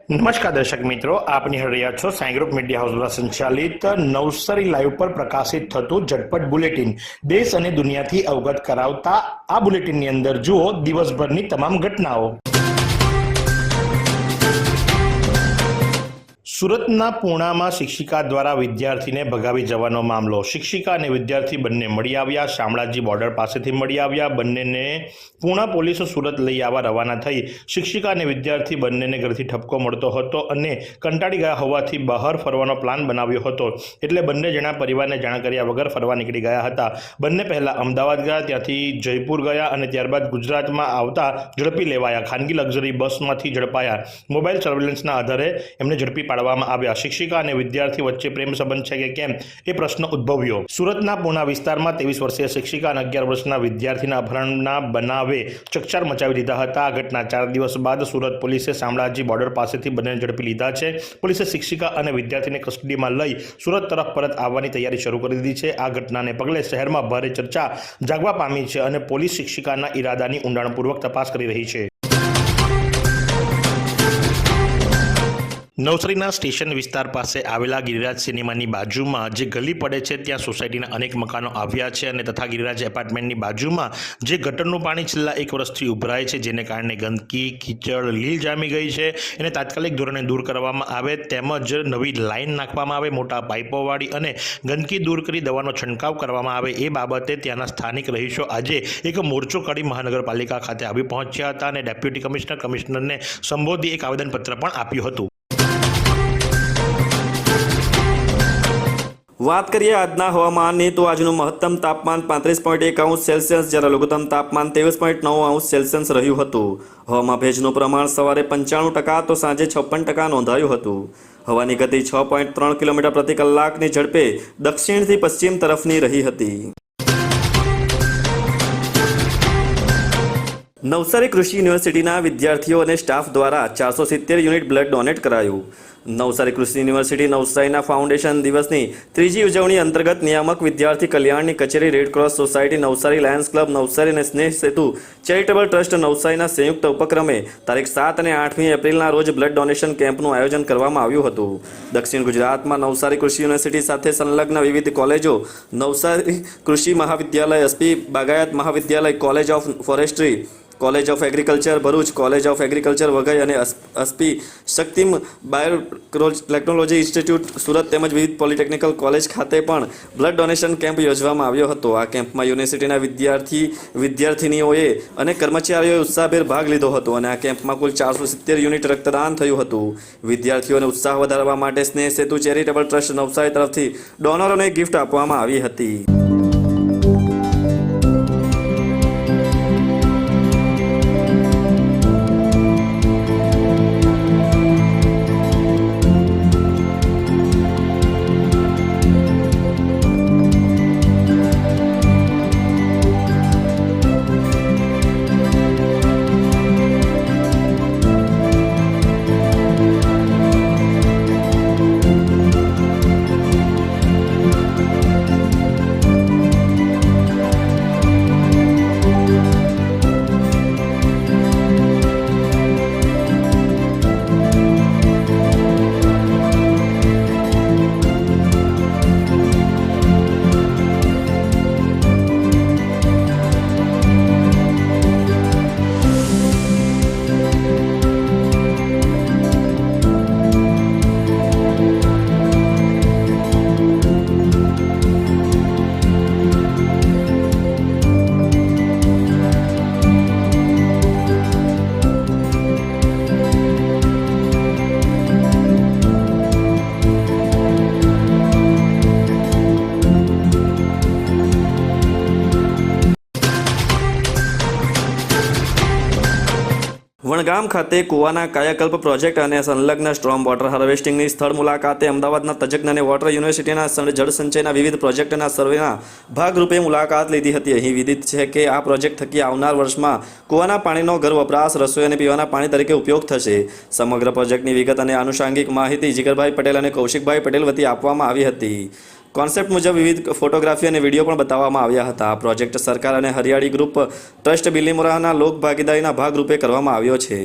નમસ્કાર દર્શક મિત્રો, આપ નિહાળી રહ્યા છો સાઈ ગ્રુપ મીડિયા હાઉસ દ્વારા સંચાલિત નવસારી લાઈવ પર પ્રકાશિત થતું ઝટપટ બુલેટિન દેશ અને દુનિયાથી અવગત કરાવતા આ બુલેટિનની અંદર જુઓ દિવસભરની તમામ ઘટનાઓ। સુરતના પૂર્ણામાં શિક્ષિકા દ્વારા વિદ્યાર્થીને ભગાવી જવાનો મામલો। શિક્ષિકા અને વિદ્યાર્થી બંને મળી આવ્યા, શામળાજી બોર્ડર પાસેથી મળી આવ્યા। બંનેને પૂર્ણા પોલીસ સુરત લઈ આવવા રવાના થઈ। શિક્ષિકા અને વિદ્યાર્થી બંનેને ઘરથી ઠપકો મળતો હતો અને કંટાળી ગયા હોવાથી બહાર ફરવાનો પ્લાન બનાવ્યો હતો, એટલે બંને જણા પરિવારને જાણ કર્યા વગર ફરવા નીકળી ગયા હતા। બંને પહેલા અમદાવાદ ગયા, ત્યાંથી જયપુર ગયા અને ત્યારબાદ ગુજરાતમાં આવતા ઝડપી લેવાયા। ખાનગી લક્ઝરી બસમાંથી ઝડપાયા। મોબાઈલ સર્વેલન્સના આધારે એમને ઝડપી પાડવામાં આવ્યા। શિક્ષિકા અને વિદ્યાર્થી વચ્ચે પ્રેમ સંબંધ છે કે કેમ એ પ્રશ્ન ઉદ્ભવ્યો। સુરતના પૂર્ણા વિસ્તારમાં 23 વર્ષીય શિક્ષિકા અને 11 વર્ષના વિદ્યાર્થીના અપહરણના બનાવે ચકચાર મચાવી દીધા હતા। આ ઘટના 4 દિવસ બાદ સુરત પોલીસે શામળાજી બોર્ડર પાસેથી બંનેને ઝડપી લીધા છે। પોલીસે શિક્ષિકા અને વિદ્યાર્થીને કસ્ટડીમાં લઈ સુરત તરફ પરત આવવાની તૈયારી શરૂ કરી દીધી છે। આ ઘટનાને પગલે શહેરમાં ભારે ચર્ચા જાગવા પામી છે અને પોલીસ શિક્ષિકાના ઈરાદાની ઊંડાણપૂર્વક તપાસ કરી રહી છે। નવસારીના સ્ટેશન વિસ્તાર પાસે આવેલા ગિરિરાજ સિનેમાની બાજુમાં જે ગલી પડે છે ત્યાં સોસાયટીના અનેક મકાનો આવ્યા છે અને તથા ગિરિરાજ એપાર્ટમેન્ટની બાજુમાં જે ગટરનું પાણી છેલ્લા 1 વર્ષથી ઉભરાય છે, જેને કારણે ગંદકી, કીચડ, લીલ જામી ગઈ છે। એને તાત્કાલિક ધોરણે દૂર કરવામાં આવે તેમજ નવી લાઇન નાખવામાં આવે, મોટા પાઇપોવાળી અને ગંદકી દૂર કરી દવાનો છંટકાવ કરવામાં આવે એ બાબતે ત્યાંના સ્થાનિક રહીશો આજે એક મોરચો કાઢી મહાનગરપાલિકા ખાતે આવી પહોંચ્યા હતા અને ડેપ્યુટી કમિશનરને સંબોધી એક આવેદનપત્ર પણ આપ્યું હતું। વાત કરીએ આજના હવામાનની તો આજનું મહત્તમ તાપમાન 35.1 અંશ સેલ્સિયસ જ્યારે લઘુત્તમ તાપમાન 23.9 અંશ સેલ્સિયસ રહ્યું હતું। હવામાં ભેજનું પ્રમાણ સવારે 95% તો સાંજે 56% નોંધાયું હતું। હવાની ગતિ 6.3 કિલોમીટર પ્રતિ કલાકની ઝડપે દક્ષિણથી પશ્ચિમ તરફની રહી હતી। નવસારી કૃષિ યુનિવર્સિટીના વિદ્યાર્થીઓ અને સ્ટાફ દ્વારા 470 યુનિટ બ્લડ ડોનેટ કરાયું। નવસારી કૃષિ યુનિવર્સિટી નવસારીના ફાઉન્ડેશન દિવસની 3જી ઉજવણી અંતર્ગત નિયામક વિદ્યાર્થી કલ્યાણની કચેરી, Red Cross society Navsari, Lions club Navsari અને સ્નેહ સેતુ ચેરિટેબલ ટ્રસ્ટ નવસારીના સંયુક્ત ઉપક્રમે તારીખ 7 અને 8મી એપ્રિલના રોજ બ્લડ ડોનેશન કેમ્પનું આયોજન કરવામાં આવ્યું હતું। દક્ષિણ ગુજરાતમાં નવસારી કૃષિ યુનિવર્સિટી સાથે સંલગ્ન વિવિધ કોલેજો નવસારી કૃષિ મહાવિદ્યાલય, એસપી બાગાયત મહાવિદ્યાલય, college of forestry, college of agriculture Bharuch, college of agriculture Waghai અને એસપી શક્તિમ બાયોટેકનોલોજી ઇન્સ્ટિટ્યૂટ સુરત તેમજ વિવિધ પોલિટેકનિકલ કોલેજ ખાતે પણ બ્લડ ડોનેશન કેમ્પ યોજવામાં આવ્યો હતો। આ કેમ્પમાં યુનિવર્સિટીના વિદ્યાર્થીનીઓએ અને કર્મચારીઓએ ઉત્સાહભેર ભાગ લીધો હતો અને આ કેમ્પમાં કુલ 470 યુનિટ રક્તદાન થયું હતું। વિદ્યાર્થીઓને ઉત્સાહ વધારવા માટે સ્નેહ સેતુ ચેરિટેબલ ટ્રસ્ટ નવસારી તરફથી ડોનરોને ગિફ્ટ આપવામાં આવી હતી। વણગામ ખાતે કુવાના કાયાકલ્પ પ્રોજેક્ટ અને સંલગ્ન સ્ટ્રોમ વોટર હાર્વેસ્ટિંગની સ્થળ મુલાકાતે અમદાવાદના તજજ્ઞ અને વોટર યુનિવર્સિટીના જળસંચયના વિવિધ પ્રોજેક્ટના સર્વેના ભાગરૂપે મુલાકાત લીધી હતી। અહીં વિદિત છે કે આ પ્રોજેક્ટ થકી આવનાર વર્ષમાં કુવાના પાણીનો ઘર વપરાશ, રસોઈ અને પીવાના પાણી તરીકે ઉપયોગ થશે। સમગ્ર પ્રોજેક્ટની વિગત અને આનુષાંગિક માહિતી જીગરભાઈ પટેલ અને કૌશિકભાઈ પટેલ વતી આપવામાં આવી હતી। કોન્સેપ્ટ મુજબ વિવિધ ફોટોગ્રાફી અને વિડીયો પણ બતાવવામાં આવ્યા હતા। પ્રોજેક્ટ સરકાર અને હરિયાળી ગ્રુપ ટ્રસ્ટ બિલીમોરાના લોક ભાગીદારીના ભાગરૂપે કરવામાં આવ્યો છે।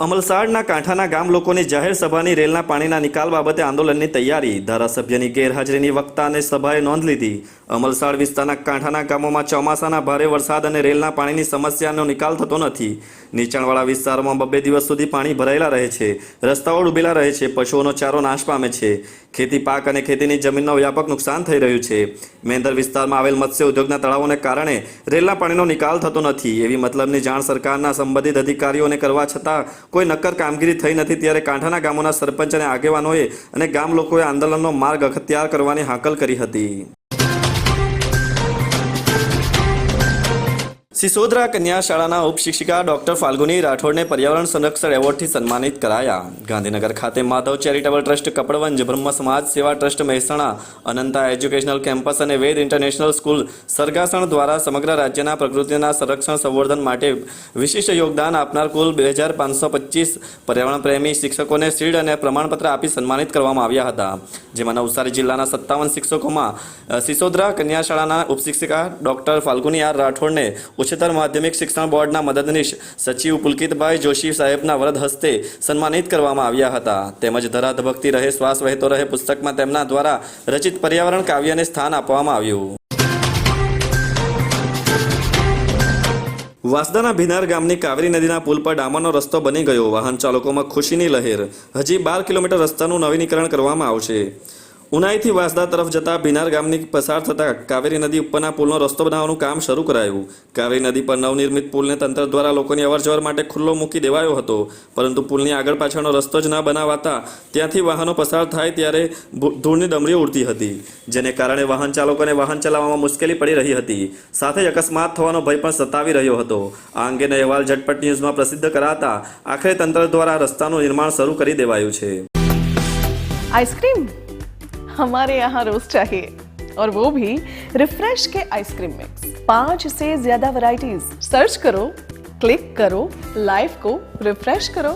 અમલસાડના કાંઠાના ગામ લોકોની જાહેર સભાની રેલના પાણીના નિકાલ બાબતે આંદોલનની તૈયારી, ધારાસભ્યની ગેરહાજરીની વક્તા અને સભાએ નોંધ લીધી. અમલસાડ વિસ્તારના કાંઠાના ગામોમાં ચોમાસાના ભારે વરસાદ અને રેલના પાણીની સમસ્યાનો નિકાલ થતો નથી. નીચાણવાળા વિસ્તારોમાં 2 દિવસ સુધી પાણી ભરાયેલા રહે છે, રસ્તાઓ ડૂબેલા રહે છે, પશુઓનો ચારો નાશ પામે છે, ખેતી પાક અને ખેતીની જમીનનો વ્યાપક નુકસાન થઈ રહ્યું છે. મેંદર વિસ્તારમાં આવેલ મત્સ્ય ઉદ્યોગના તળાવોને કારણે રેલના પાણીનો નિકાલ થતો નથી એવી મતલબની જાણ સરકારના સંબંધિત અધિકારીઓને કરવા છતાં કોઈ નક્કર કામગીરી થઈ નથી. ત્યારે કાંઠાના ગામોના સરપંચ અને આગેવાનોએ અને ગામ લોકોએ આંદોલનનો માર્ગ અખત્યાર કરવાની હાકલ કરી હતી. સિસોદરા કન્યા શાળાના ઉપશિક્ષિકા ડોક્ટર ફાલ્ગુની રાઠોડને પર્યાવરણ સંરક્ષણ એવોર્ડથી સન્માનિત કરાયા. ગાંધીનગર ખાતે માધવ ચેરિટેબલ ટ્રસ્ટ કપડવંજ, બ્રહ્મ સમાજ સેવા trust Mehsana, Ananta educational campus અને વેદ ઇન્ટરનેશનલ સ્કૂલ સરગાસણ દ્વારા સમગ્ર રાજ્યના પ્રકૃતિના સંરક્ષણ સંવર્ધન માટે વિશિષ્ટ યોગદાન આપનાર કુલ 2525 પર્યાવરણ પ્રેમી શિક્ષકોને શિલ્ડ અને પ્રમાણપત્ર આપી સન્માનિત કરવામાં આવ્યા હતા. જેમાં નવસારી જિલ્લાના 57 શિક્ષકોમાં સિસોદરા કન્યા શાળાના ઉપશિક્ષિકા ડોક્ટર ફાલ્ગુની આર રાઠોડને ઉચ્ચતર માધ્યમિક શિક્ષણ બોર્ડના મદદનીશ સચિવ પુલકિતભાઈ જોશી સાહેબના વરદ હસ્તે સન્માનિત કરવામાં આવ્યા હતા. તેમજ ધરા ધબકતી રહે શ્વાસ વહેતો રહે પુસ્તકમાં તેમના દ્વારા રચિત પર્યાવરણ કાવ્યને સ્થાન આપવામાં આવ્યું. વાંસદાના ભીનાર ગામની કાવેરી નદીના પુલ પર ડામરનો રસ્તો બની ગયો. વાહન ચાલકોમાં ખુશીની લહેર. હજી 12 કિલોમીટર રસ્તાનું નવીનીકરણ કરવામાં આવશે. ઉનાઈથી વાંસદા તરફ જતા ભીનાર ગામની પસાર થતા કાવેરી નદી ઉપરના પુલનો રસ્તો બનાવવાનું કામ શરૂ કરાયું. કાવેરી નદી પર નવનિર્મિત પુલને તંત્ર દ્વારા લોકોની અવરજવર માટે ખુલ્લો મૂકી દેવાયો હતો, પરંતુ પુલની આગળ પાછળનો રસ્તો જ ન બનાવાતા ત્યાંથી વાહનો પસાર થાય ત્યારે ધૂળની ડમરીઓ ઉડતી હતી, જેને કારણે વાહન ચાલકોને વાહન ચલાવવામાં મુશ્કેલી પડી રહી હતી. સાથે જ અકસ્માત થવાનો ભય પણ સતાવી રહ્યો હતો. આ અંગેનો અહેવાલ ઝટપટ ન્યૂઝમાં પ્રસિદ્ધ કરાતા આખરે તંત્ર દ્વારા રસ્તાનું નિર્માણ શરૂ કરી દેવાયું છે. आइसक्रीम हमारे यहाँ रोज चाहिए, और वो भी रिफ्रेश के आइसक्रीम मिक्स. 5 से ज्यादा वैरायटीज. सर्च करो, क्लिक करो, लाइफ को रिफ्रेश करो.